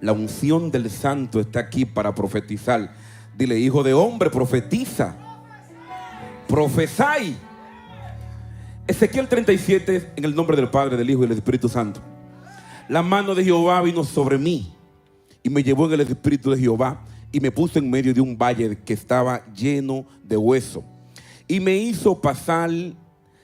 La unción del santo está aquí para profetizar. Dile, hijo de hombre, profetiza. Profesai. Ezequiel 37, en el nombre del Padre, del Hijo y del Espíritu Santo. La mano de Jehová vino sobre mí y me llevó en el Espíritu de Jehová y me puso en medio de un valle que estaba lleno de hueso y me hizo pasar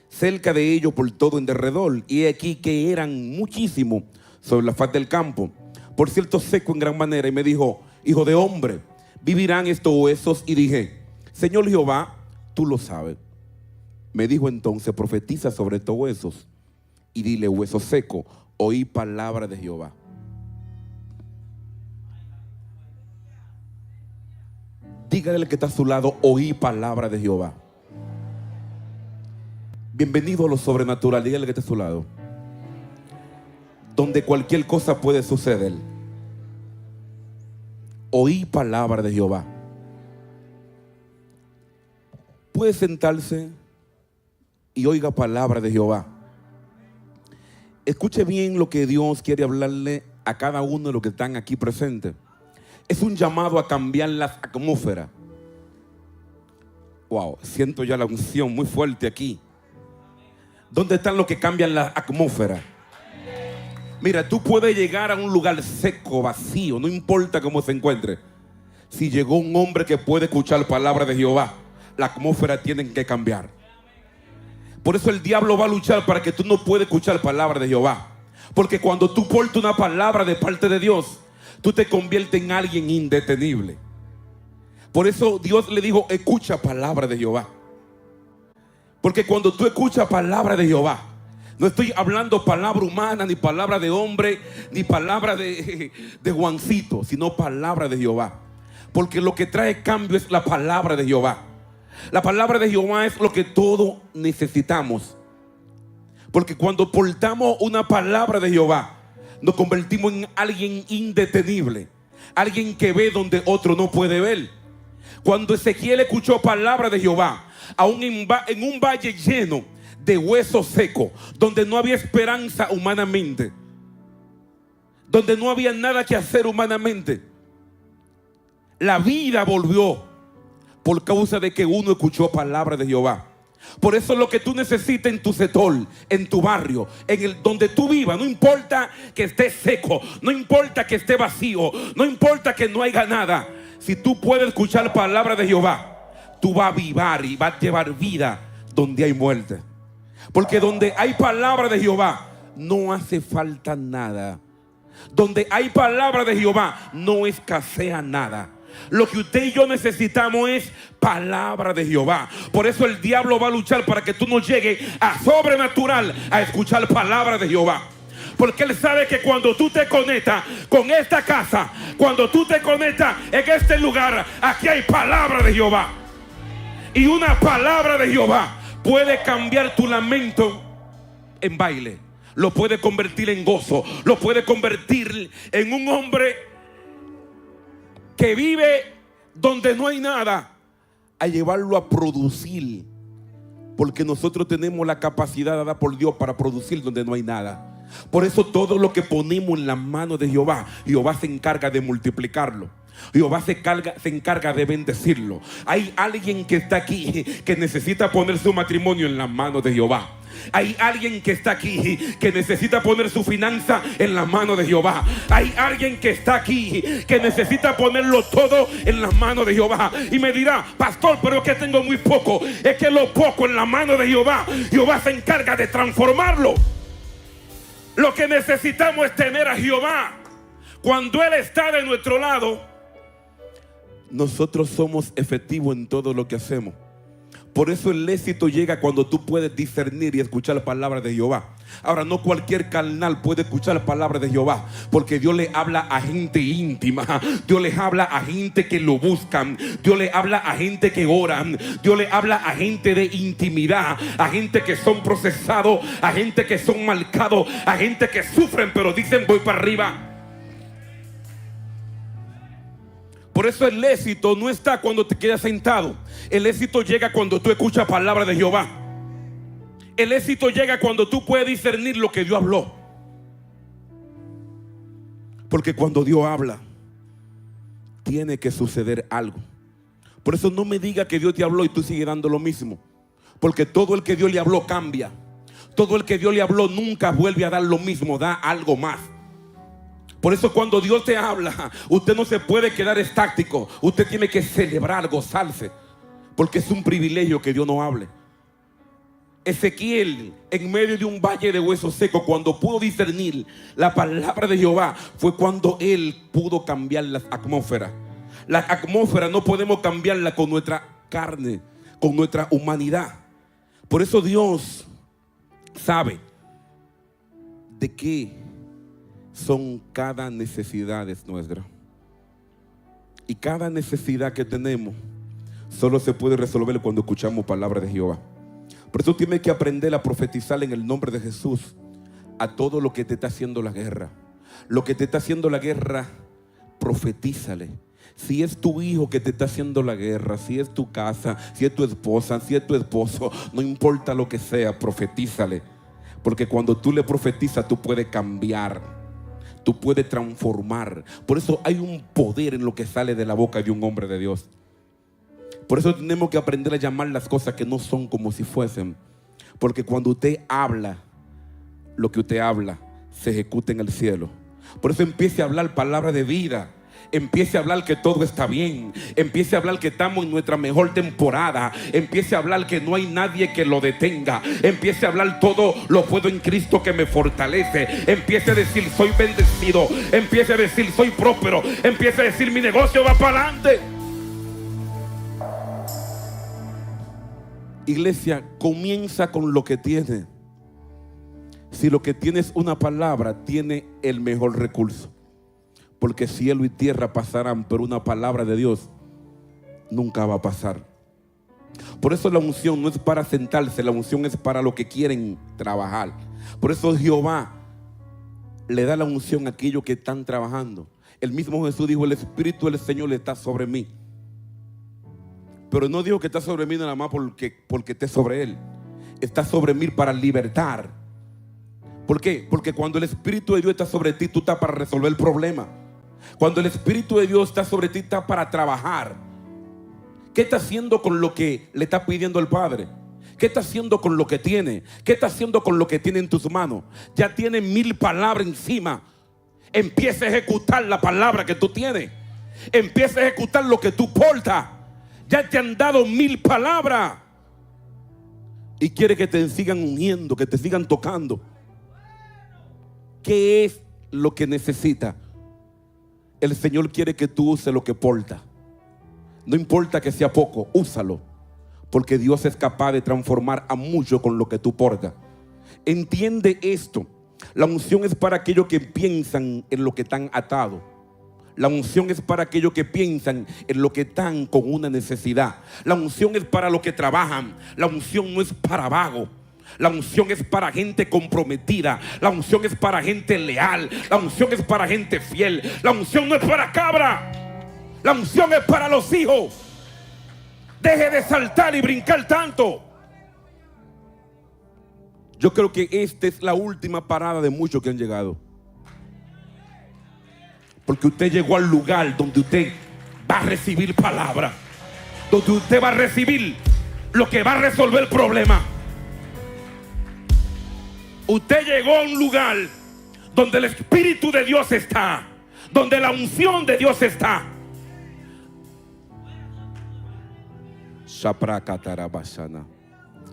cerca de ellos por todo en derredor, y aquí que eran muchísimos sobre la faz del campo, por cierto seco en gran manera, y me dijo, hijo de hombre, ¿vivirán estos huesos? Y dije, Señor Jehová, tú lo sabes. Me dijo entonces, profetiza sobre estos huesos y dile, hueso seco, oí palabra de Jehová. Dígale al que está a su lado, oí palabra de Jehová. Bienvenido a lo sobrenatural. Dígale al que está a su lado, donde cualquier cosa puede suceder. Oí palabra de Jehová. Puede sentarse y oiga palabra de Jehová. Escuche bien lo que Dios quiere hablarle a cada uno de los que están aquí presentes. Es un llamado a cambiar la atmósfera. Wow, siento ya la unción muy fuerte aquí. ¿Dónde están los que cambian la atmósfera? Mira, tú puedes llegar a un lugar seco, vacío, no importa cómo se encuentre. Si llegó un hombre que puede escuchar palabra de Jehová, la atmósfera tiene que cambiar. Por eso el diablo va a luchar para que tú no puedas escuchar palabra de Jehová. Porque cuando tú portas una palabra de parte de Dios, tú te conviertes en alguien indetenible. Por eso Dios le dijo, escucha palabra de Jehová. Porque cuando tú escuchas palabra de Jehová, no estoy hablando palabra humana, ni palabra de hombre, ni palabra de Juancito, sino palabra de Jehová. Porque lo que trae cambio es la palabra de Jehová. La palabra de Jehová es lo que todos necesitamos. Porque cuando portamos una palabra de Jehová, nos convertimos en alguien indetenible, alguien que ve donde otro no puede ver. Cuando Ezequiel escuchó palabra de Jehová, aún en un valle lleno de huesos secos, donde no había esperanza humanamente, donde no había nada que hacer humanamente, la vida volvió por causa de que uno escuchó palabra de Jehová. Por eso lo que tú necesitas en tu sector, en tu barrio, donde tú vivas, no importa que esté seco, no importa que esté vacío, no importa que no haya nada, si tú puedes escuchar palabra de Jehová, tú vas a avivar y vas a llevar vida donde hay muerte. Porque donde hay palabra de Jehová, no hace falta nada. Donde hay palabra de Jehová, no escasea nada. Lo que usted y yo necesitamos es palabra de Jehová. Por eso el diablo va a luchar para que tú no llegues a sobrenatural a escuchar palabra de Jehová. Porque él sabe que cuando tú te conectas con esta casa, cuando tú te conectas en este lugar, aquí hay palabra de Jehová. Y una palabra de Jehová puede cambiar tu lamento en baile, lo puede convertir en gozo, lo puede convertir en un hombre que vive donde no hay nada, a llevarlo a producir. Porque nosotros tenemos la capacidad dada por Dios para producir donde no hay nada. Por eso todo lo que ponemos en las manos de Jehová, Jehová se encarga de multiplicarlo. Jehová se encarga de bendecirlo. Hay alguien que está aquí que necesita poner su matrimonio en las manos de Jehová. Hay alguien que está aquí que necesita poner su finanza en las manos de Jehová. Hay alguien que está aquí que necesita ponerlo todo en las manos de Jehová. Y me dirá, pastor, pero es que tengo muy poco. Es que lo poco en las manos de Jehová, Jehová se encarga de transformarlo. Lo que necesitamos es tener a Jehová. Cuando Él está de nuestro lado, nosotros somos efectivos en todo lo que hacemos. Por eso el éxito llega cuando tú puedes discernir y escuchar la palabra de Jehová. Ahora, no cualquier carnal puede escuchar la palabra de Jehová, porque Dios le habla a gente íntima. Dios le habla a gente que lo buscan. Dios le habla a gente que oran. Dios le habla a gente de intimidad, a gente que son procesados, a gente que son marcados, a gente que sufren pero dicen voy para arriba. Por eso el éxito no está cuando te quedas sentado. El éxito llega cuando tú escuchas palabra de Jehová. El éxito llega cuando tú puedes discernir lo que Dios habló. Porque cuando Dios habla, tiene que suceder algo. Por eso no me diga que Dios te habló y tú sigues dando lo mismo. Porque todo el que Dios le habló cambia. Todo el que Dios le habló nunca vuelve a dar lo mismo, da algo más. Por eso cuando Dios te habla, usted no se puede quedar estático. Usted tiene que celebrar, gozarse. Porque es un privilegio que Dios no hable. Ezequiel, en medio de un valle de huesos secos, cuando pudo discernir la palabra de Jehová, fue cuando él pudo cambiar las atmósferas. La atmósfera no podemos cambiarla con nuestra carne, con nuestra humanidad. Por eso Dios sabe de qué son cada necesidad nuestra. Y cada necesidad que tenemos solo se puede resolver cuando escuchamos palabra de Jehová. Por eso tienes que aprender a profetizar en el nombre de Jesús a todo lo que te está haciendo la guerra. Lo que te está haciendo la guerra, profetízale. Si es tu hijo que te está haciendo la guerra, si es tu casa, si es tu esposa, si es tu esposo, no importa lo que sea, profetízale. Porque cuando tú le profetizas, tú puedes cambiar, tú puedes transformar. Por eso hay un poder en lo que sale de la boca de un hombre de Dios. Por eso tenemos que aprender a llamar las cosas que no son como si fuesen. Porque cuando usted habla, lo que usted habla se ejecuta en el cielo. Por eso empiece a hablar palabra de vida. Empiece a hablar que todo está bien. Empiece a hablar que estamos en nuestra mejor temporada. Empiece a hablar que no hay nadie que lo detenga. Empiece a hablar todo lo puedo en Cristo que me fortalece. Empiece a decir soy bendecido. Empiece a decir soy próspero. Empiece a decir mi negocio va para adelante. Iglesia, comienza con lo que tiene. Si lo que tiene es una palabra, tiene el mejor recurso. Porque cielo y tierra pasarán, pero una palabra de Dios nunca va a pasar. Por eso la unción no es para sentarse, la unción es para los que quieren trabajar. Por eso Jehová le da la unción a aquellos que están trabajando. El mismo Jesús dijo, el Espíritu del Señor está sobre mí. Pero no dijo que está sobre mí nada más porque esté sobre Él. Está sobre mí para libertar. ¿Por qué? Porque cuando el Espíritu de Dios está sobre ti, tú estás para resolver el problema. Cuando el Espíritu de Dios está sobre ti, está para trabajar. ¿Qué está haciendo con lo que le está pidiendo el Padre? ¿Qué está haciendo con lo que tiene? ¿Qué está haciendo con lo que tiene en tus manos? Ya tiene 1000 palabras encima. Empieza a ejecutar la palabra que tú tienes. Empieza a ejecutar lo que tú portas. Ya te han dado 1000 palabras. Y quiere que te sigan ungiendo, que te sigan tocando. ¿Qué es lo que necesita? El Señor quiere que tú uses lo que porta. No importa que sea poco, úsalo. Porque Dios es capaz de transformar a muchos con lo que tú portas. Entiende esto. La unción es para aquellos que piensan en lo que están atados. La unción es para aquellos que piensan en lo que están con una necesidad. La unción es para los que trabajan. La unción no es para vagos. La unción es para gente comprometida. La unción es para gente leal. La unción es para gente fiel. La unción no es para cabra. La unción es para los hijos. Deje de saltar y brincar tanto. Yo creo que esta es la última parada de muchos que han llegado. Porque usted llegó al lugar donde usted va a recibir palabra. Donde usted va a recibir lo que va a resolver el problema. Usted llegó a un lugar donde el Espíritu de Dios está. Donde la unción de Dios está.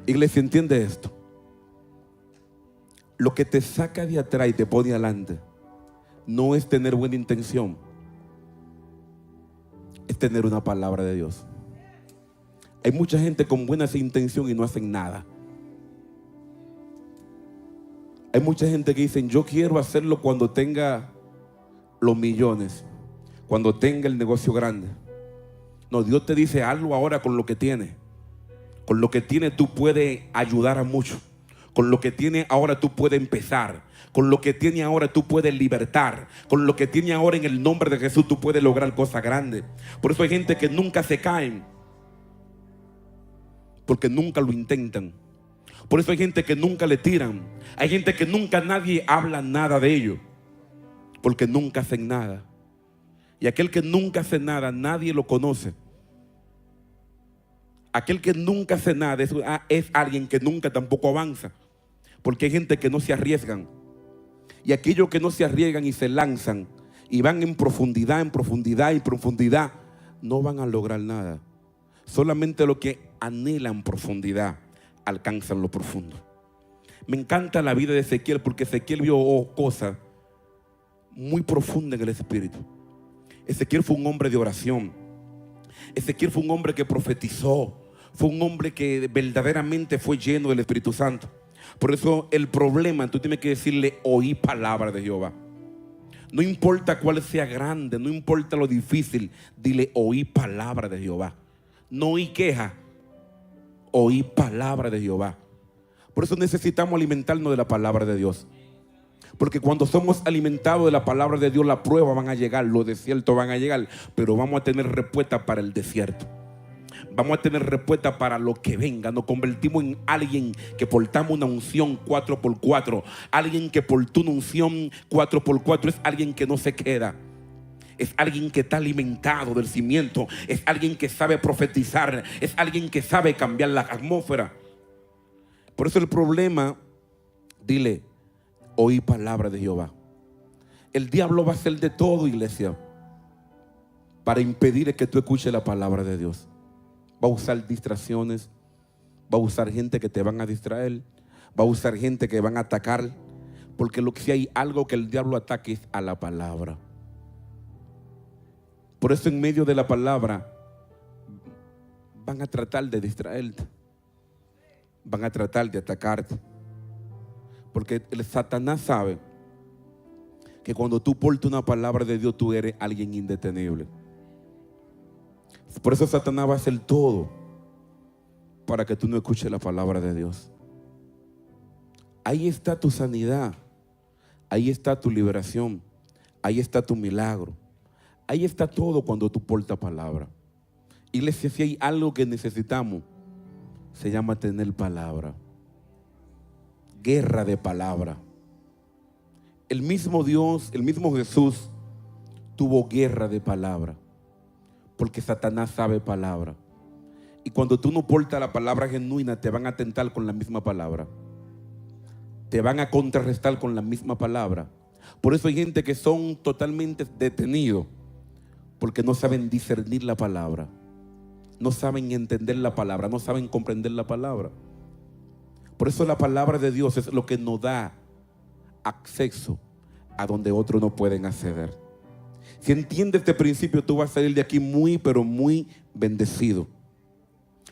Iglesia, entiende esto. Lo que te saca de atrás y te pone adelante no es tener buena intención, es tener una palabra de Dios. Hay mucha gente con buena intención y no hacen nada. Hay mucha gente que dicen yo quiero hacerlo cuando tenga los millones, cuando tenga el negocio grande. No, Dios te dice hazlo ahora con lo que tienes. Con lo que tienes tú puedes ayudar a muchos. Con lo que tienes ahora tú puedes empezar. Con lo que tienes ahora tú puedes libertar. Con lo que tienes ahora en el nombre de Jesús tú puedes lograr cosas grandes. Por eso hay gente que nunca se caen. Porque nunca lo intentan. Por eso hay gente que nunca le tiran. Hay gente que nunca nadie habla nada de ellos. porque nunca hacen nada. Y aquel que nunca hace nada, nadie lo conoce. Aquel que nunca hace nada es alguien que nunca tampoco avanza. Porque hay gente que no se arriesgan. Y aquellos que no se arriesgan y se lanzan y van en profundidad, en profundidad, en profundidad, no van a lograr nada. Solamente los que anhelan profundidad alcanzan lo profundo. Me encanta la vida de Ezequiel porque Ezequiel vio cosas muy profundas en el espíritu. Ezequiel fue un hombre de oración. Ezequiel fue un hombre que profetizó. Fue un hombre que verdaderamente fue lleno del Espíritu Santo. Por eso el problema, tú tienes que decirle: oí palabra de Jehová. No importa cuál sea grande, no importa lo difícil, dile: oí palabra de Jehová. No oí queja, oí palabra de Jehová. Por eso necesitamos alimentarnos de la palabra de Dios. Porque cuando somos alimentados de la palabra de Dios, las pruebas van a llegar, los desiertos van a llegar, pero vamos a tener respuesta para el desierto. Vamos a tener respuesta para lo que venga. Nos convertimos en alguien que portamos una unción 4x4. Alguien que portó una unción 4x4 es alguien que no se queda. Es alguien que está alimentado del cimiento. Es alguien que sabe profetizar. Es alguien que sabe cambiar la atmósfera. Por eso el problema, dile: oí palabra de Jehová. El diablo va a hacer de todo, iglesia, para impedir que tú escuches la palabra de Dios. Va a usar distracciones, va a usar gente que te van a distraer, va a usar gente que van a atacar, porque si hay algo que el diablo ataque es a la palabra. Por eso en medio de la palabra van a tratar de distraerte, van a tratar de atacarte, porque el Satanás sabe que cuando tú portas una palabra de Dios, tú eres alguien indetenible. Por eso Satanás va a hacer todo para que tú no escuches la palabra de Dios. Ahí está tu sanidad, ahí está tu liberación, ahí está tu milagro, ahí está todo cuando tú portas palabra. Iglesia, si hay algo que necesitamos, se llama tener palabra. Guerra de palabra. El mismo Dios, el mismo Jesús tuvo guerra de palabra. Porque Satanás sabe palabra. Y cuando tú no portas la palabra genuina, te van a tentar con la misma palabra. Te van a contrarrestar con la misma palabra. Por eso hay gente que son totalmente detenidos, porque no saben discernir la palabra. No saben entender la palabra, no saben comprender la palabra. Por eso la palabra de Dios es lo que nos da acceso a donde otros no pueden acceder. Si entiendes este principio, tú vas a salir de aquí muy, pero muy bendecido.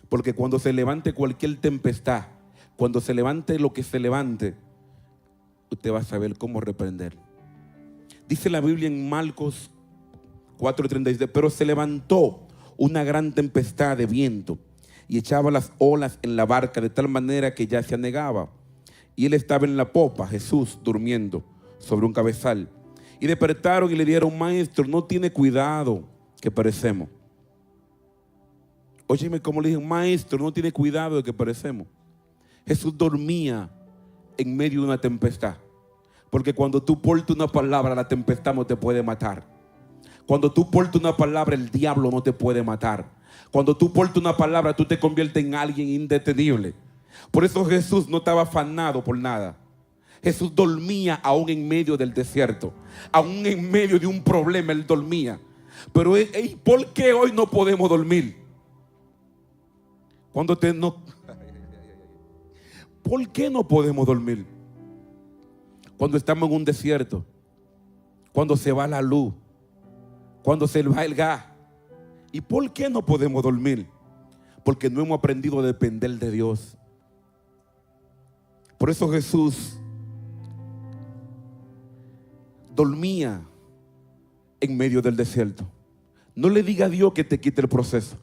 Porque cuando se levante cualquier tempestad, cuando se levante lo que se levante, usted va a saber cómo reprender. Dice la Biblia en Marcos 4:37, pero se levantó una gran tempestad de viento y echaba las olas en la barca de tal manera que ya se anegaba. Y él estaba en la popa, Jesús, durmiendo sobre un cabezal. Y despertaron y le dijeron: maestro, no tiene cuidado que perecemos. Óyeme cómo le dijeron: maestro, no tiene cuidado de que perecemos. Jesús dormía en medio de una tempestad. Porque cuando tú portas una palabra, la tempestad no te puede matar. Cuando tú portas una palabra, el diablo no te puede matar. Cuando tú portas una palabra, tú te conviertes en alguien indetenible. Por eso Jesús no estaba afanado por nada. Jesús dormía aún en medio del desierto. Aún en medio de un problema, él dormía. Pero ¿por qué hoy no podemos dormir? ¿Por qué no podemos dormir? Cuando estamos en un desierto, cuando se va la luz, cuando se va el gas. ¿Y por qué no podemos dormir? Porque no hemos aprendido a depender de Dios. Por eso Jesús dormía en medio del desierto. No le diga a Dios que te quite el proceso.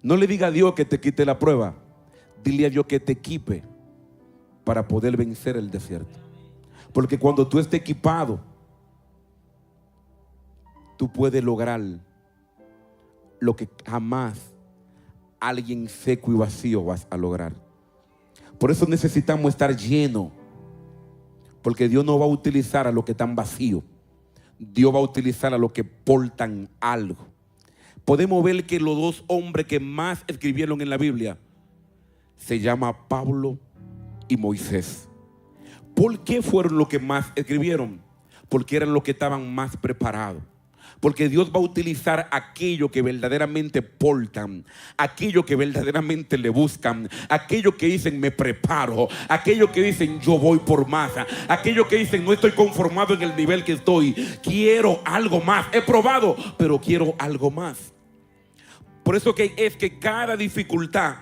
No le diga a Dios que te quite la prueba. Dile a Dios que te equipe para poder vencer el desierto. Porque cuando tú estés equipado, tú puedes lograr lo que jamás alguien seco y vacío vas a lograr. Por eso necesitamos estar llenos. Porque Dios no va a utilizar a los que están vacíos. Dios va a utilizar a los que portan algo. Podemos ver que los dos hombres que más escribieron en la Biblia se llama Pablo y Moisés. ¿Por qué fueron los que más escribieron? Porque eran los que estaban más preparados. Porque Dios va a utilizar aquello que verdaderamente portan, aquello que verdaderamente le buscan, aquello que dicen me preparo, aquello que dicen yo voy por más, aquello que dicen no estoy conformado en el nivel que estoy, quiero algo más, he probado, pero quiero algo más. Por eso que es que cada dificultad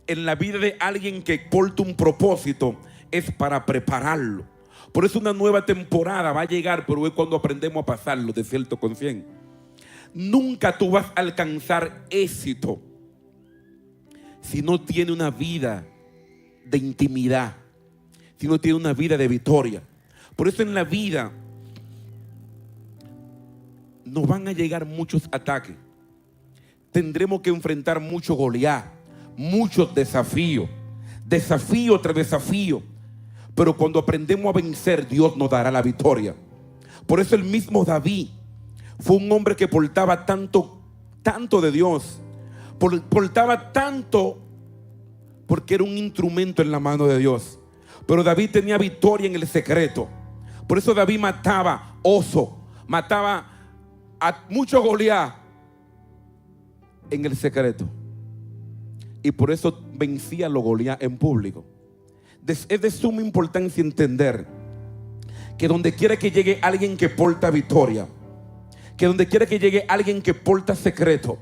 en la vida de alguien que porta un propósito es para prepararlo. Por eso una nueva temporada va a llegar, pero es cuando aprendemos a pasarlo de 100 con 100. Nunca tú vas a alcanzar éxito si no tienes una vida de intimidad, si no tienes una vida de victoria. Por eso en la vida nos van a llegar muchos ataques. Tendremos que enfrentar mucho Goliat, muchos desafíos, desafío tras desafío. Pero cuando aprendemos a vencer, Dios nos dará la victoria. Por eso el mismo David fue un hombre que portaba tanto de Dios. Portaba tanto porque era un instrumento en la mano de Dios. Pero David tenía victoria en el secreto. Por eso David mataba oso, mataba a mucho Goliat en el secreto. Y por eso vencía a los Goliat en público. Es de suma importancia entender que donde quiera que llegue alguien que porta victoria, que donde quiera que llegue alguien que porta secreto,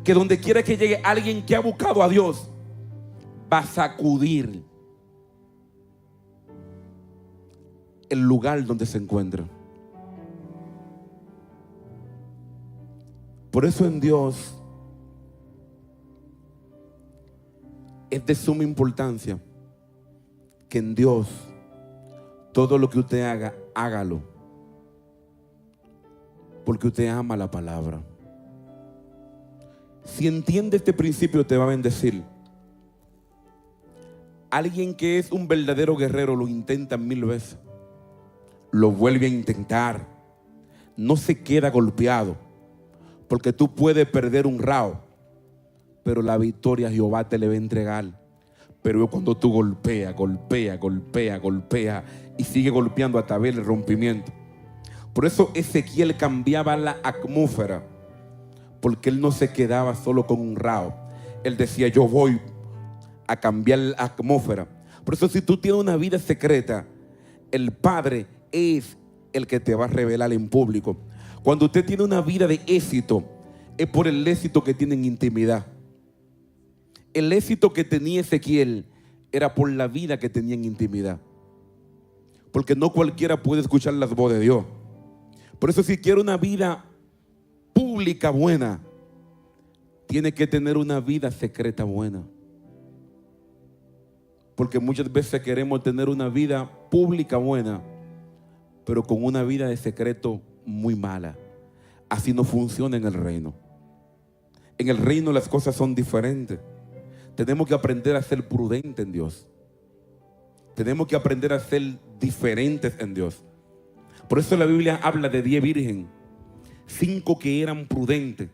que donde quiera que llegue alguien que ha buscado a Dios, va a sacudir el lugar donde se encuentra. Por eso en Dios es de suma importancia que en Dios todo lo que usted haga, hágalo porque usted ama la palabra. Si entiende este principio, te va a bendecir. Alguien que es un verdadero guerrero lo intenta 1000 veces, lo vuelve a intentar, no se queda golpeado, porque tú puedes perder un round, pero la victoria Jehová te le va a entregar. Pero es cuando tú golpeas y sigue golpeando hasta ver el rompimiento. Por eso Ezequiel cambiaba la atmósfera, porque él no se quedaba solo con un round. Él decía yo voy a cambiar la atmósfera. Por eso si tú tienes una vida secreta, el Padre es el que te va a revelar en público. Cuando usted tiene una vida de éxito, es por el éxito que tiene en intimidad. El éxito que tenía Ezequiel era por la vida que tenía en intimidad. Porque no cualquiera puede escuchar las voces de Dios. Por eso si quiere una vida pública buena, tiene que tener una vida secreta buena. Porque muchas veces queremos tener una vida pública buena, pero con una vida de secreto muy mala. Así no funciona en el reino. En el reino las cosas son diferentes. Tenemos que aprender a ser prudentes en Dios. Tenemos que aprender a ser diferentes en Dios. Por eso la Biblia habla de 10 vírgenes. 5 que eran prudentes.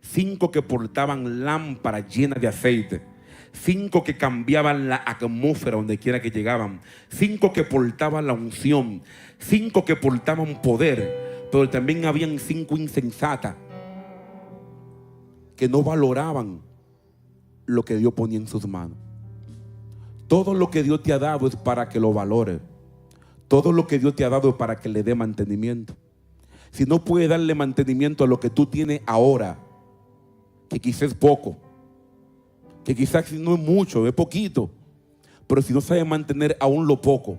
5 que portaban lámparas llenas de aceite. 5 que cambiaban la atmósfera donde quiera que llegaban. 5 que portaban la unción. 5 que portaban poder. Pero también habían 5 insensatas que no valoraban lo que Dios ponía en sus manos. Todo lo que Dios te ha dado es para que lo valore. Todo lo que Dios te ha dado es para que le dé mantenimiento. Si no puedes darle mantenimiento a lo que tú tienes ahora, que quizás es poco, que quizás no es mucho, es poquito, pero si no sabes mantener aún lo poco,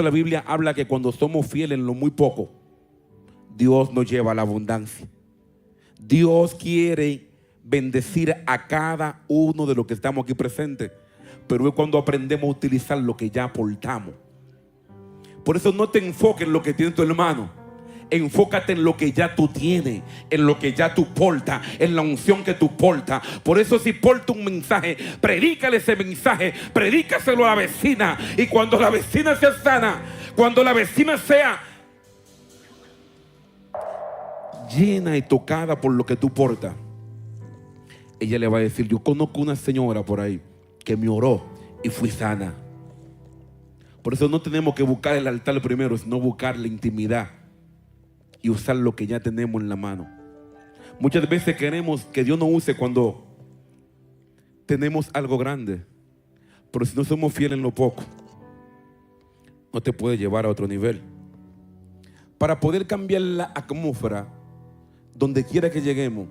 la Biblia habla que cuando somos fieles en lo muy poco, Dios nos lleva a la abundancia. Dios quiere bendecir a cada uno de los que estamos aquí presentes, pero es cuando aprendemos a utilizar lo que ya aportamos. Por eso no te enfoques en lo que tiene tu hermano, Enfócate en lo que ya tú tienes, en lo que ya tú portas, en la unción que tú portas. Por eso, si portas un mensaje, predícale ese mensaje, predícaselo a la vecina. Y cuando la vecina sea sana, cuando la vecina sea llena y tocada por lo que tú portas, ella le va a decir: yo conozco una señora por ahí que me oró y fui sana. Por eso no tenemos que buscar el altar primero, sino buscar la intimidad y usar lo que ya tenemos en la mano. Muchas veces queremos que Dios nos use cuando tenemos algo grande, pero si no somos fieles en lo poco, no te puede llevar a otro nivel. Para poder cambiar la atmósfera, donde quiera que lleguemos,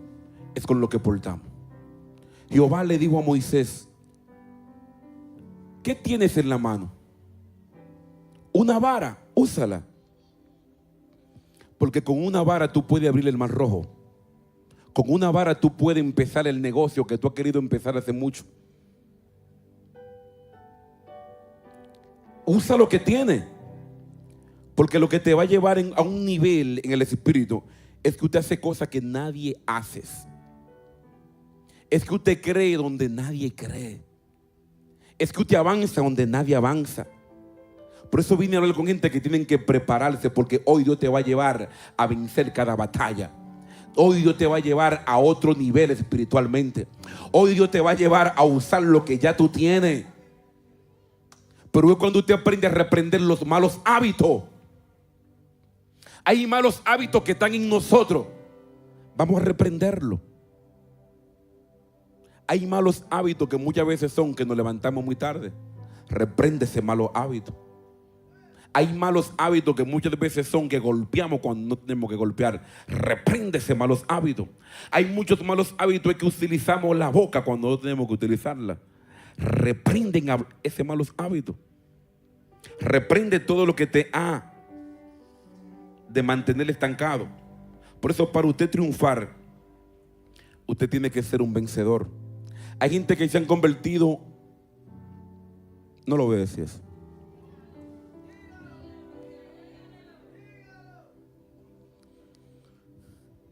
es con lo que portamos. Jehová le dijo a Moisés: ¿qué tienes en la mano? Una vara, úsala. Porque con una vara tú puedes abrir el mar rojo. Con una vara tú puedes empezar el negocio que tú has querido empezar hace mucho. Usa lo que tienes. Porque lo que te va a llevar a un nivel en el espíritu es que usted hace cosas que nadie hace. Es que usted cree donde nadie cree. Es que usted avanza donde nadie avanza. Por eso vine a hablar con gente que tienen que prepararse, porque hoy Dios te va a llevar a vencer cada batalla. Hoy Dios te va a llevar a otro nivel espiritualmente. Hoy Dios te va a llevar a usar lo que ya tú tienes. Pero es cuando usted aprende a reprender los malos hábitos. Hay malos hábitos que están en nosotros. Vamos a reprenderlo. Hay malos hábitos que muchas veces son que nos levantamos muy tarde. Reprende ese malo hábito. Hay malos hábitos que muchas veces son que golpeamos cuando no tenemos que golpear. Reprende ese malos hábitos. Hay muchos malos hábitos que utilizamos la boca cuando no tenemos que utilizarla. Reprenden ese malos hábitos. Reprende todo lo que te ha de mantener estancado. Por eso, para usted triunfar, usted tiene que ser un vencedor. Hay gente que se han convertido, no lo voy a decir eso.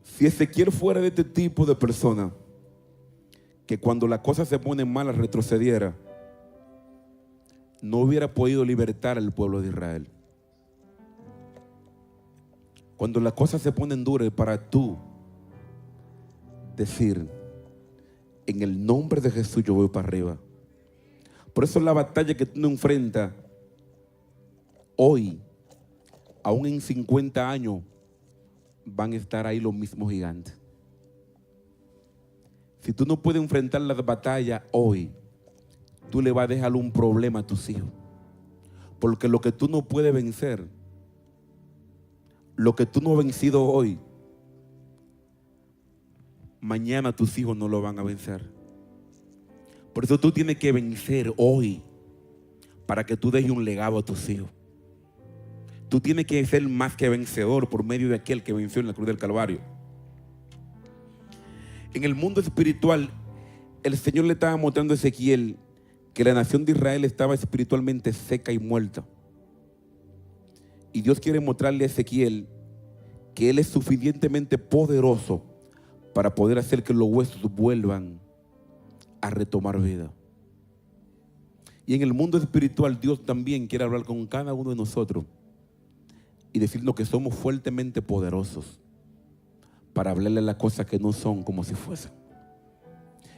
Si Ezequiel fuera de este tipo de persona, que cuando la cosa se pone mala retrocediera, no hubiera podido libertar al pueblo de Israel. Cuando las cosas se ponen duras, para tú decir: en el nombre de Jesús yo voy para arriba. Por eso la batalla que tú no enfrentas hoy, aún en 50 años, van a estar ahí los mismos gigantes. Si tú no puedes enfrentar las batallas hoy, tú le vas a dejar un problema a tus hijos. Porque lo que tú no puedes vencer, lo que tú no has vencido hoy, mañana tus hijos no lo van a vencer. Por eso tú tienes que vencer hoy para que tú dejes un legado a tus hijos. Tú tienes que ser más que vencedor por medio de aquel que venció en la cruz del Calvario. En el mundo espiritual, el Señor le estaba mostrando a Ezequiel que la nación de Israel estaba espiritualmente seca y muerta. Y Dios quiere mostrarle a Ezequiel que Él es suficientemente poderoso para poder hacer que los huesos vuelvan a retomar vida. Y en el mundo espiritual, Dios también quiere hablar con cada uno de nosotros y decirnos que somos fuertemente poderosos para hablarle las cosas que no son como si fuesen.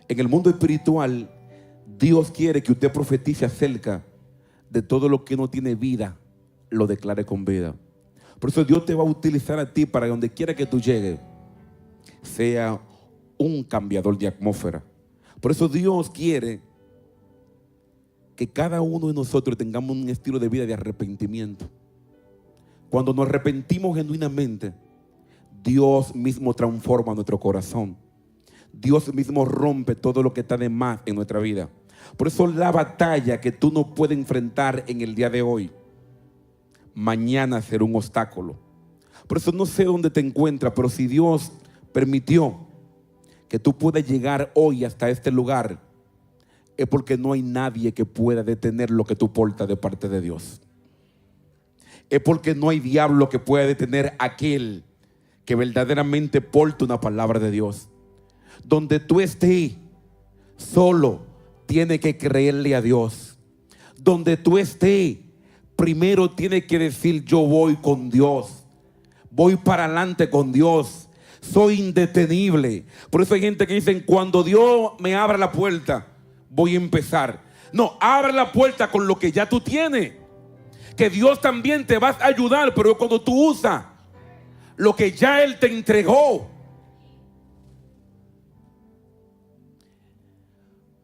En el mundo espiritual, Dios quiere que usted profetice acerca de todo lo que no tiene vida, lo declare con vida. Por eso Dios te va a utilizar a ti para donde quiera que tú llegues, sea un cambiador de atmósfera. Por eso Dios quiere que cada uno de nosotros tengamos un estilo de vida de arrepentimiento. Cuando nos arrepentimos genuinamente, Dios mismo transforma nuestro corazón. Dios mismo rompe todo lo que está de más en nuestra vida. Por eso la batalla que tú no puedes enfrentar en el día de hoy, mañana será un obstáculo. Por eso no sé dónde te encuentras, pero si Dios permitió que tú puedas llegar hoy hasta este lugar, es porque no hay nadie que pueda detener lo que tú portas de parte de Dios. es porque no hay diablo que pueda detener a aquel que verdaderamente porta una palabra de Dios. Donde tú estés, solo tienes que creerle a Dios. Donde tú estés, primero tienes que decir: yo voy con Dios, voy para adelante con Dios, soy indetenible. Por eso hay gente que dicen: cuando Dios me abra la puerta, voy a empezar. No, abre la puerta con lo que ya tú tienes, que Dios también te va a ayudar, pero cuando tú usas lo que ya Él te entregó.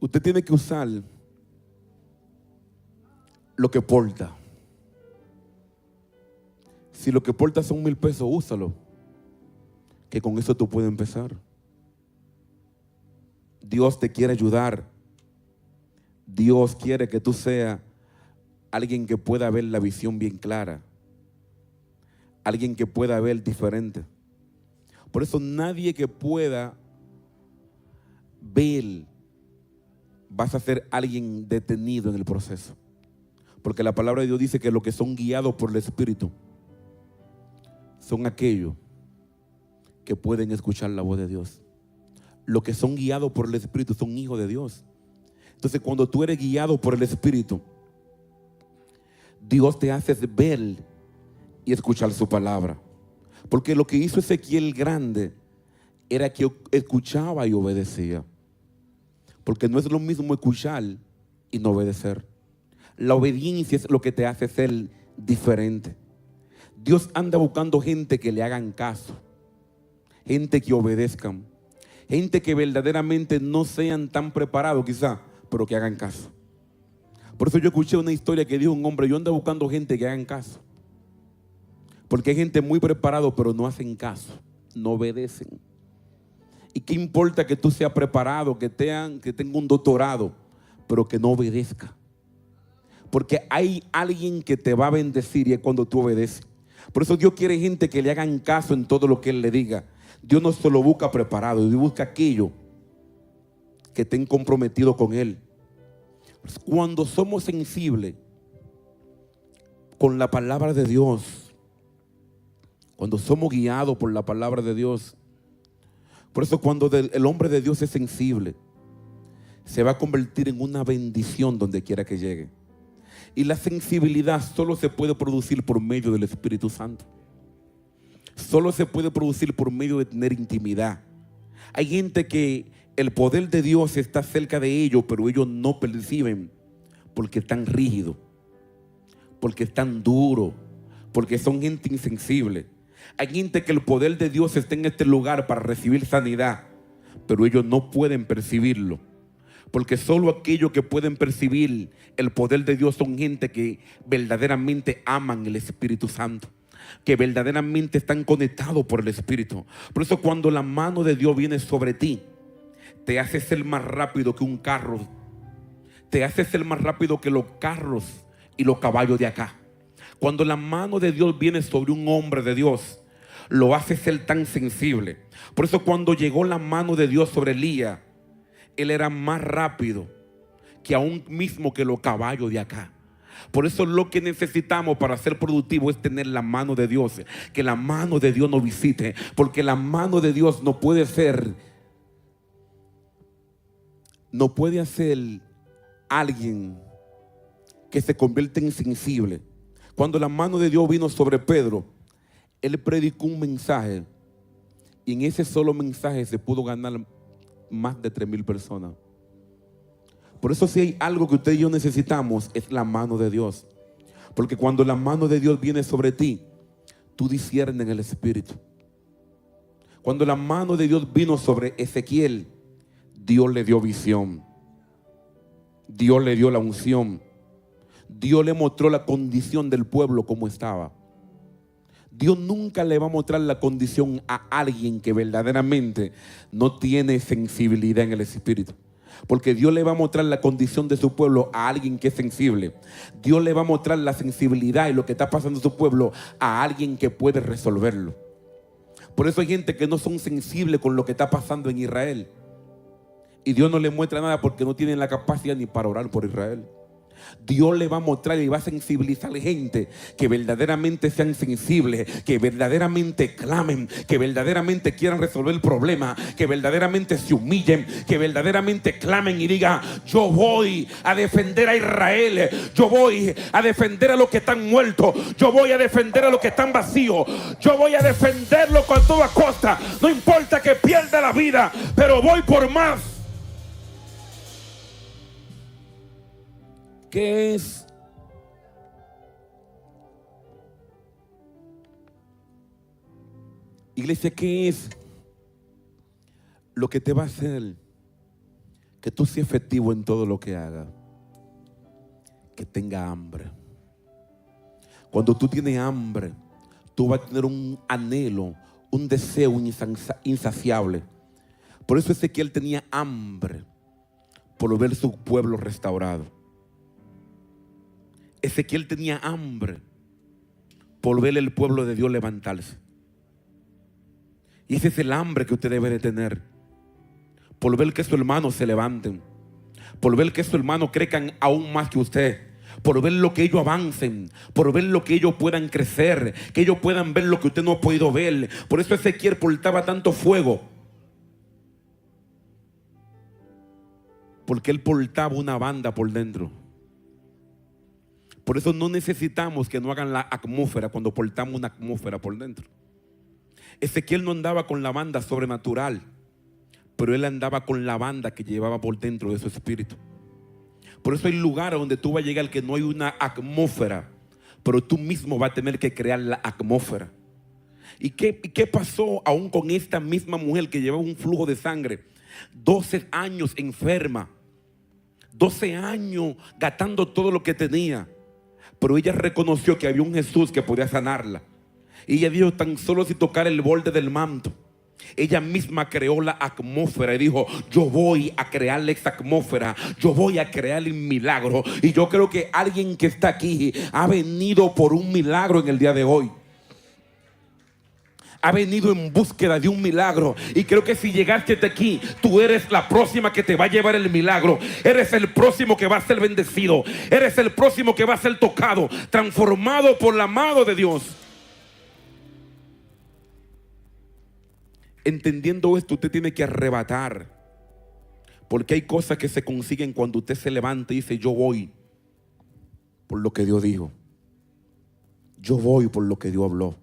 Usted tiene que usar lo que porta. Si lo que porta son 1,000 pesos, úsalo, que con eso tú puedes empezar. Dios te quiere ayudar. Dios quiere que tú seas alguien que pueda ver la visión bien clara, alguien que pueda ver diferente. Por eso nadie que pueda ver, vas a ser alguien detenido en el proceso. Porque la palabra de Dios dice que los que son guiados por el Espíritu son aquellos que pueden escuchar la voz de Dios. Los que son guiados por el Espíritu son hijos de Dios. Entonces, cuando tú eres guiado por el Espíritu, Dios te hace ver y escuchar su palabra. Porque lo que hizo Ezequiel grande era que escuchaba y obedecía. Porque no es lo mismo escuchar y no obedecer. La obediencia es lo que te hace ser diferente. Dios anda buscando gente que le hagan caso, gente que obedezcan, gente que verdaderamente no sean tan preparados quizá, pero que hagan caso. Por eso yo escuché una historia que dijo un hombre: yo ando buscando gente que hagan caso. Porque hay gente muy preparada, pero no hacen caso, no obedecen. ¿Y qué importa que tú seas preparado, que tenga un doctorado, pero que no obedezca? Porque hay alguien que te va a bendecir y es cuando tú obedeces. Por eso Dios quiere gente que le hagan caso en todo lo que Él le diga. Dios no solo busca preparado, Dios busca aquellos que estén comprometidos con Él. Cuando somos sensibles con la palabra de Dios, cuando somos guiados por la palabra de Dios, por eso cuando el hombre de Dios es sensible, se va a convertir en una bendición donde quiera que llegue. Y la sensibilidad solo se puede producir por medio del Espíritu Santo. Solo se puede producir por medio de tener intimidad. Hay gente que el poder de Dios está cerca de ellos, pero ellos no perciben porque están rígidos, porque están duros, porque son gente insensible. Hay gente que el poder de Dios está en este lugar para recibir sanidad, pero ellos no pueden percibirlo. Porque solo aquellos que pueden percibir el poder de Dios son gente que verdaderamente aman el Espíritu Santo, que verdaderamente están conectados por el Espíritu. Por eso cuando la mano de Dios viene sobre ti, te hace ser más rápido que un carro, te hace ser más rápido que los carros y los caballos de acá. Cuando la mano de Dios viene sobre un hombre de Dios, lo hace ser tan sensible. Por eso cuando llegó la mano de Dios sobre Elías, él era más rápido que aún mismo que los caballos de acá. Por eso lo que necesitamos para ser productivos es tener la mano de Dios. Que la mano de Dios nos visite. Porque la mano de Dios no puede hacer alguien que se convierte en insensible. Cuando la mano de Dios vino sobre Pedro, él predicó un mensaje. Y en ese solo mensaje se pudo ganar más de 3,000 personas. Por eso si hay algo que usted y yo necesitamos, es la mano de Dios. Porque cuando la mano de Dios viene sobre ti, tú disciernes en el Espíritu. Cuando la mano de Dios vino sobre Ezequiel, Dios le dio visión, Dios le dio la unción, Dios le mostró la condición del pueblo como estaba. Dios nunca le va a mostrar la condición a alguien que verdaderamente no tiene sensibilidad en el Espíritu. Porque Dios le va a mostrar la condición de su pueblo a alguien que es sensible. Dios le va a mostrar la sensibilidad y lo que está pasando en su pueblo a alguien que puede resolverlo. Por eso hay gente que no son sensibles con lo que está pasando en Israel. Y Dios no le muestra nada porque no tienen la capacidad ni para orar por Israel. Dios le va a mostrar y va a sensibilizar gente que verdaderamente sean sensibles, que verdaderamente clamen, que verdaderamente quieran resolver el problema, que verdaderamente se humillen, que verdaderamente clamen y digan: yo voy a defender a Israel, yo voy a defender a los que están muertos, yo voy a defender a los que están vacíos, yo voy a defenderlo con toda costa, no importa que pierda la vida, pero voy por más. ¿Qué es? Iglesia, ¿qué es lo que te va a hacer que tú seas efectivo en todo lo que hagas? Que tenga hambre. Cuando tú tienes hambre, tú vas a tener un anhelo, un deseo insaciable. Por eso Ezequiel tenía hambre por ver su pueblo restaurado. Ezequiel tenía hambre por ver el pueblo de Dios levantarse. Y ese es el hambre que usted debe de tener, por ver que sus hermanos se levanten, por ver que sus hermanos crezcan aún más que usted, por ver lo que ellos avancen, por ver lo que ellos puedan crecer, que ellos puedan ver lo que usted no ha podido ver. Por eso Ezequiel portaba tanto fuego, porque él portaba una banda por dentro. Por eso no necesitamos que no hagan la atmósfera cuando portamos una atmósfera por dentro. Ezequiel no andaba con la banda sobrenatural, pero él andaba con la banda que llevaba por dentro de su espíritu. Por eso hay lugares donde tú vas a llegar que no hay una atmósfera, pero tú mismo vas a tener que crear la atmósfera. ¿Y qué pasó aún con esta misma mujer que llevaba un flujo de sangre? 12 años enferma, 12 años gastando todo lo que tenía. Pero ella reconoció que había un Jesús que podía sanarla. Y ella dijo: tan solo si tocar el borde del manto. Ella misma creó la atmósfera y dijo: yo voy a crearle esa atmósfera, yo voy a crearle un milagro. Y yo creo que alguien que está aquí ha venido por un milagro en el día de hoy. Ha venido en búsqueda de un milagro. Y creo que si llegaste hasta aquí, tú eres la próxima que te va a llevar el milagro. Eres el próximo que va a ser bendecido. Eres el próximo que va a ser tocado, transformado por la mano de Dios. Entendiendo esto, usted tiene que arrebatar. Porque hay cosas que se consiguen cuando usted se levanta y dice: yo voy por lo que Dios dijo. Yo voy por lo que Dios habló.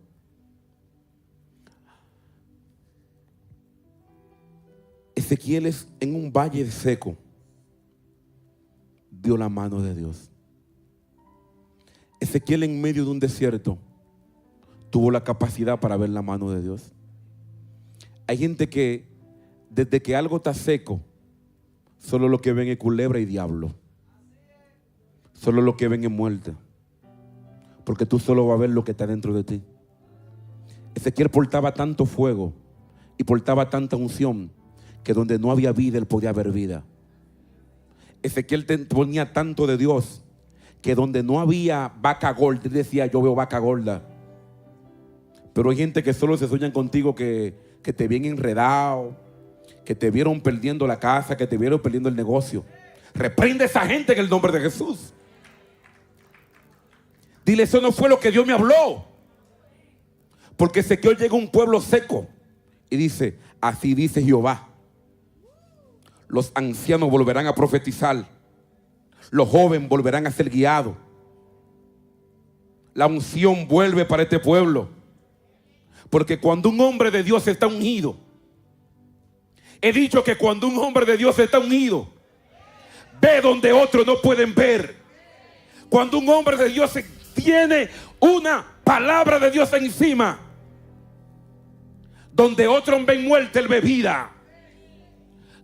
Ezequiel es en un valle seco. Vio la mano de Dios. Ezequiel en medio de un desierto tuvo la capacidad para ver la mano de Dios. Hay gente que desde que algo está seco, solo lo que ven es culebra y diablo. Solo lo que ven es muerte. Porque tú solo vas a ver lo que está dentro de ti. Ezequiel portaba tanto fuego y portaba tanta unción que donde no había vida, él podía haber vida. Ezequiel ponía tanto de Dios que donde no había vaca gorda, él decía: yo veo vaca gorda. Pero hay gente que solo se sueñan contigo que te ven enredado, que te vieron perdiendo la casa, que te vieron perdiendo el negocio. Reprende a esa gente en el nombre de Jesús. Dile: eso no fue lo que Dios me habló. Porque Ezequiel llega a un pueblo seco y dice: así dice Jehová. Los ancianos volverán a profetizar. Los jóvenes volverán a ser guiados. La unción vuelve para este pueblo. Porque cuando un hombre de Dios está ungido, he dicho que cuando un hombre de Dios está unido, ve donde otros no pueden ver. Cuando un hombre de Dios tiene una palabra de Dios encima, donde otros ven muerte, él ve vida.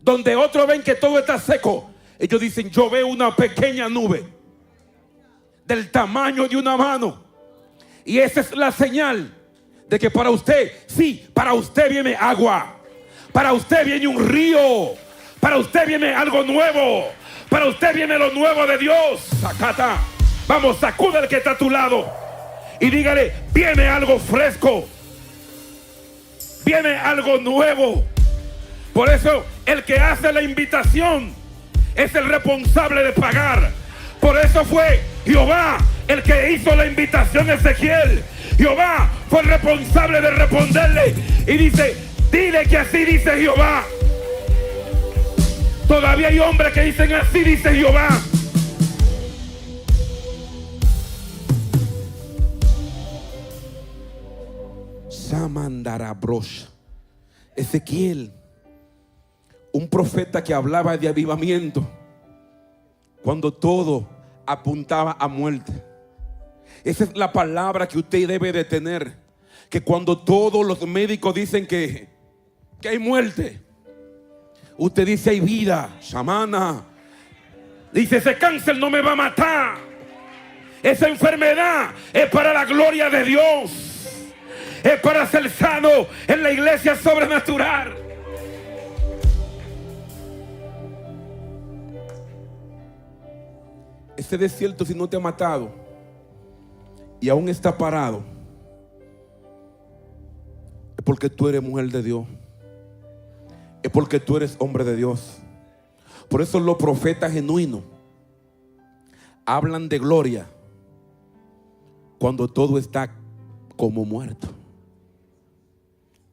Donde otros ven que todo está seco, ellos dicen: yo veo una pequeña nube del tamaño de una mano. Y esa es la señal de que para usted, sí, para usted viene agua. Para usted viene un río. Para usted viene algo nuevo. Para usted viene lo nuevo de Dios. Sacata. Vamos, sacuda al que está a tu lado y dígale: viene algo fresco. Viene algo nuevo. Por eso el que hace la invitación es el responsable de pagar. Por eso fue Jehová el que hizo la invitación a Ezequiel. Jehová fue el responsable de responderle. Y dice, dile que así dice Jehová. Todavía hay hombres que dicen así dice Jehová. Samandarabrosh. Ezequiel, un profeta que hablaba de avivamiento cuando todo apuntaba a muerte. Esa es la palabra que usted debe de tener. Que cuando todos los médicos dicen que hay muerte, usted dice hay vida. Shamana. Dice, ese cáncer no me va a matar. Esa enfermedad es para la gloria de Dios. Es para ser sano en la iglesia sobrenatural. Ese desierto, si no te ha matado y aún está parado, es porque tú eres mujer de Dios. Es porque tú eres hombre de Dios. Por eso los profetas genuinos hablan de gloria cuando todo está como muerto.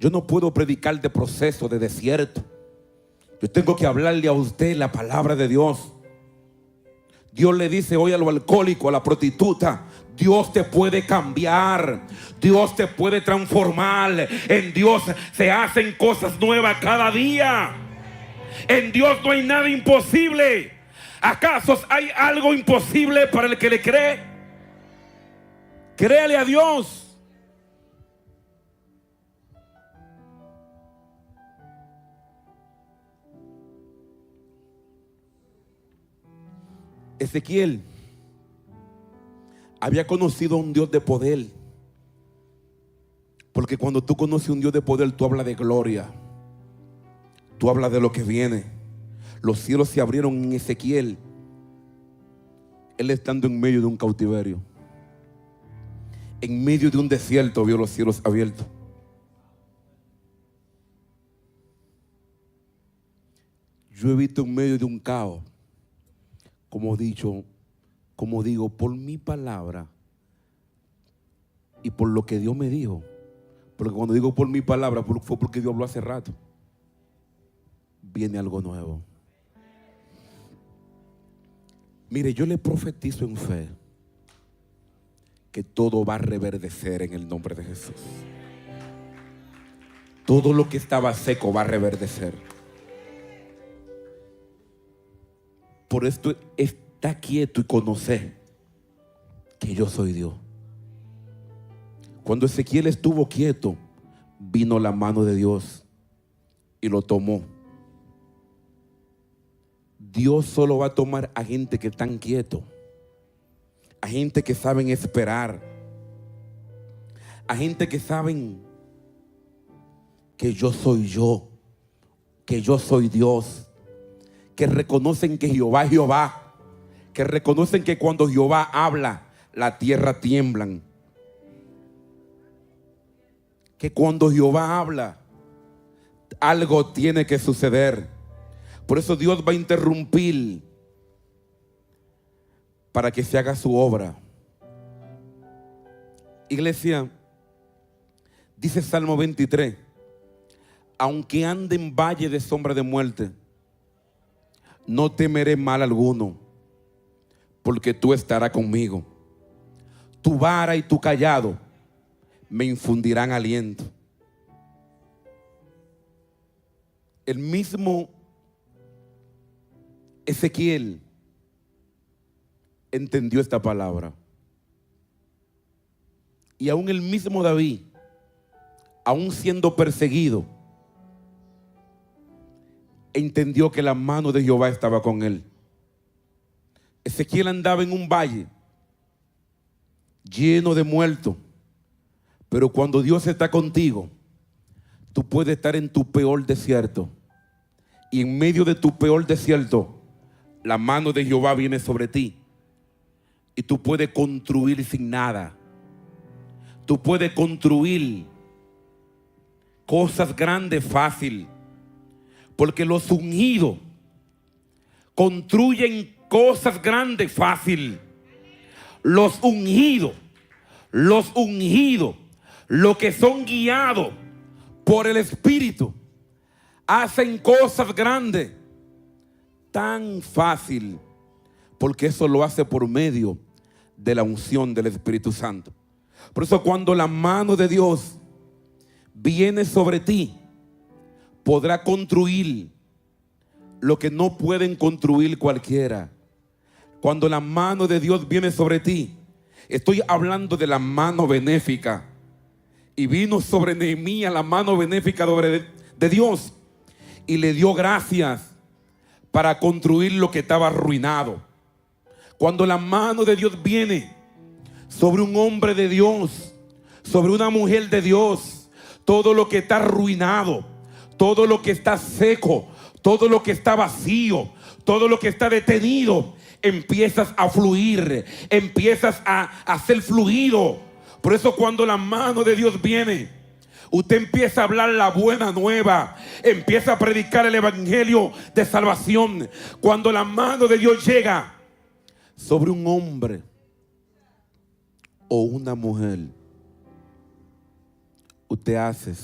Yo no puedo predicar de proceso, de desierto. Yo tengo que hablarle a usted la palabra de Dios. Dios le dice hoy a lo alcohólico, a la prostituta, Dios te puede cambiar, Dios te puede transformar. En Dios se hacen cosas nuevas cada día. En Dios no hay nada imposible. ¿Acaso hay algo imposible para el que le cree? Créale a Dios. Ezequiel había conocido a un Dios de poder. Porque cuando tú conoces a un Dios de poder, tú hablas de gloria. Tú hablas de lo que viene. Los cielos se abrieron en Ezequiel, él estando en medio de un cautiverio. En medio de un desierto vio los cielos abiertos. Yo he visto en medio de un caos, como digo, por mi palabra y por lo que Dios me dijo. Porque cuando digo por mi palabra, fue porque Dios habló hace rato. Viene algo nuevo. Mire, yo le profetizo en fe que todo va a reverdecer en el nombre de Jesús. Todo lo que estaba seco va a reverdecer. Por esto está quieto y conoce que yo soy Dios. Cuando Ezequiel estuvo quieto, vino la mano de Dios y lo tomó. Dios solo va a tomar a gente que están quietos, a gente que saben esperar, a gente que saben que yo soy yo, que yo soy Dios, que reconocen que Jehová es Jehová, que reconocen que cuando Jehová habla, la tierra tiemblan, que cuando Jehová habla, algo tiene que suceder. Por eso Dios va a interrumpir para que se haga su obra. Iglesia, dice Salmo 23, aunque ande en valle de sombra de muerte, no temeré mal alguno, porque tú estarás conmigo. Tu vara y tu cayado me infundirán aliento. El mismo Ezequiel entendió esta palabra. Y aún el mismo David, aún siendo perseguido, entendió que la mano de Jehová estaba con él. Ezequiel andaba en un valle lleno de muertos, pero cuando Dios está contigo, tú puedes estar en tu peor desierto, y en medio de tu peor desierto, la mano de Jehová viene sobre ti, y tú puedes construir sin nada. Tú puedes construir cosas grandes fácil, porque los ungidos construyen Cosas grandes, fácil. Los ungidos, los que son guiados por el Espíritu, hacen cosas grandes tan fácil, porque eso lo hace por medio de la unción del Espíritu Santo. Por eso cuando la mano de Dios viene sobre ti, podrá construir lo que no pueden construir cualquiera. Cuando la mano de Dios viene sobre ti, estoy hablando de la mano benéfica. Y vino sobre Nehemías la mano benéfica de Dios, y le dio gracias para construir lo que estaba arruinado. Cuando la mano de Dios viene sobre un hombre de Dios, sobre una mujer de Dios, todo lo que está arruinado, todo lo que está seco, todo lo que está vacío, todo lo que está detenido, empiezas a fluir, empiezas a ser fluido. Por eso cuando la mano de Dios viene, usted empieza a hablar la buena nueva, empieza a predicar el evangelio de salvación. Cuando la mano de Dios llega sobre un hombre o una mujer, usted hace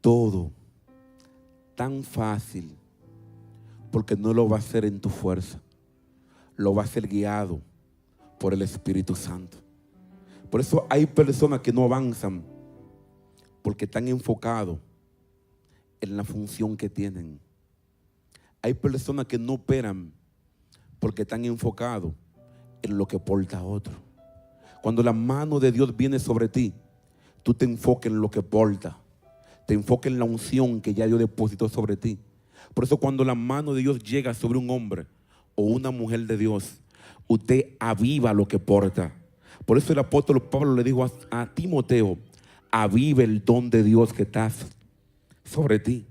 todo tan fácil, porque no lo va a hacer en tu fuerza, lo va a hacer guiado por el Espíritu Santo. Por eso hay personas que no avanzan porque están enfocados en la función que tienen. Hay personas que no operan porque están enfocados en lo que porta otro. Cuando la mano de Dios viene sobre ti, tú te enfocas en lo que porta, te enfocas en la unción que ya Dios depositó sobre ti. Por eso cuando la mano de Dios llega sobre un hombre o una mujer de Dios, usted aviva lo que porta. Por eso el apóstol Pablo le dijo a Timoteo: aviva el don de Dios que está sobre ti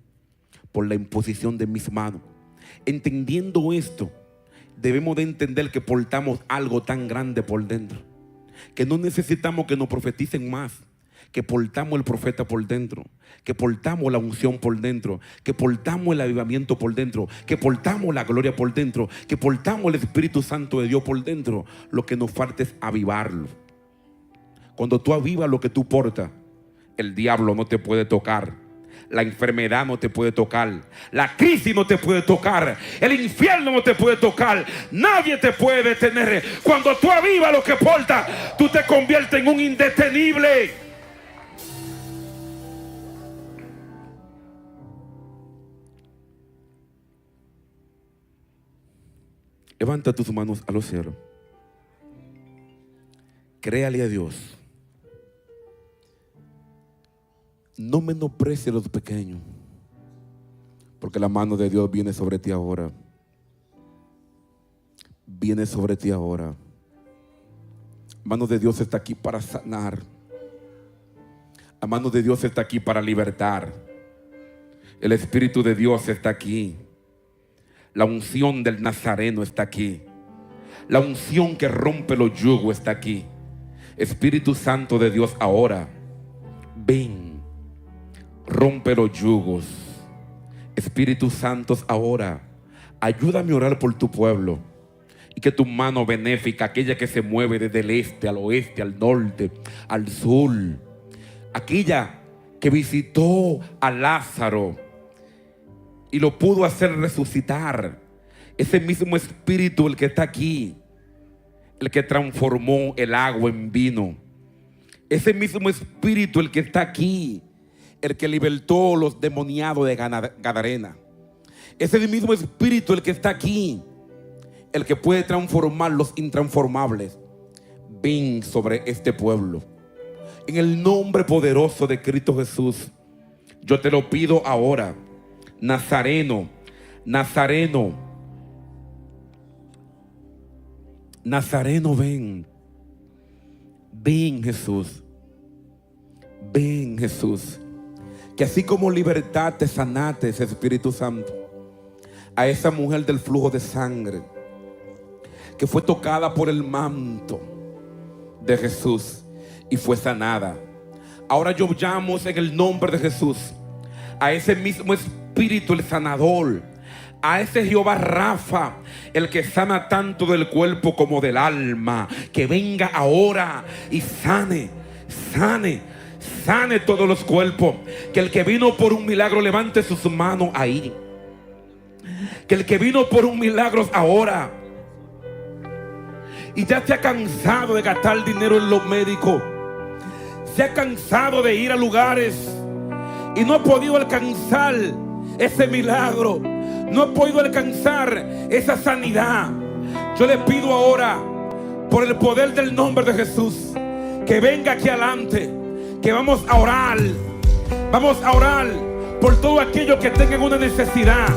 por la imposición de mis manos. Entendiendo esto, debemos de entender que portamos algo tan grande por dentro, que no necesitamos que nos profeticen más, que portamos el profeta por dentro, que portamos la unción por dentro, que portamos el avivamiento por dentro, que portamos la gloria por dentro, que portamos el Espíritu Santo de Dios por dentro. Lo que nos falta es avivarlo. Cuando tú avivas lo que tú portas, el diablo no te puede tocar, la enfermedad no te puede tocar, la crisis no te puede tocar, el infierno no te puede tocar, nadie te puede detener. Cuando tú avivas lo que portas, tú te conviertes en un indetenible. Levanta tus manos a los cielos. Créale a Dios. No menosprecies a los pequeños, porque la mano de Dios viene sobre ti ahora. Viene sobre ti ahora. La mano de Dios está aquí para sanar. La mano de Dios está aquí para libertar. El Espíritu de Dios está aquí. La unción del Nazareno está aquí. La unción que rompe los yugos está aquí. Espíritu Santo de Dios, ahora ven, rompe los yugos. Espíritu Santo, ahora ayúdame a orar por tu pueblo, y que tu mano benéfica, aquella que se mueve desde el este al oeste, al norte, al sur, aquella que visitó a Lázaro y lo pudo hacer resucitar, ese mismo Espíritu, el que está aquí, el que transformó el agua en vino, ese mismo Espíritu, el que está aquí, el que libertó los demoniados de Gadarena, ese mismo Espíritu, el que está aquí, el que puede transformar los intransformables, ven sobre este pueblo. En el nombre poderoso de Cristo Jesús, yo te lo pido ahora. Nazareno, Nazareno, Nazareno, ven. Ven, Jesús. Ven, Jesús. Que así como libertad te sanates, Espíritu Santo, a esa mujer del flujo de sangre que fue tocada por el manto de Jesús y fue sanada. Ahora yo llamo en el nombre de Jesús a ese mismo Espíritu, el sanador, A ese Jehová Rafa, el que sana tanto del cuerpo como del alma, que venga ahora y sane todos los cuerpos. Que el que vino por un milagro levante sus manos ahí. Que el que vino por un milagro ahora y ya se ha cansado de gastar dinero en los médicos, se ha cansado de ir a lugares y no ha podido alcanzar ese milagro, no ha podido alcanzar esa sanidad, yo le pido ahora, por el poder del nombre de Jesús, que venga aquí adelante, que vamos a orar por todos aquellos que tengan una necesidad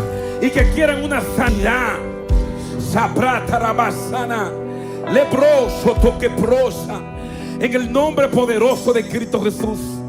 y que quieran una sanidad. Sabrata rabasana, leproso toque prosa, en el nombre poderoso de Cristo Jesús.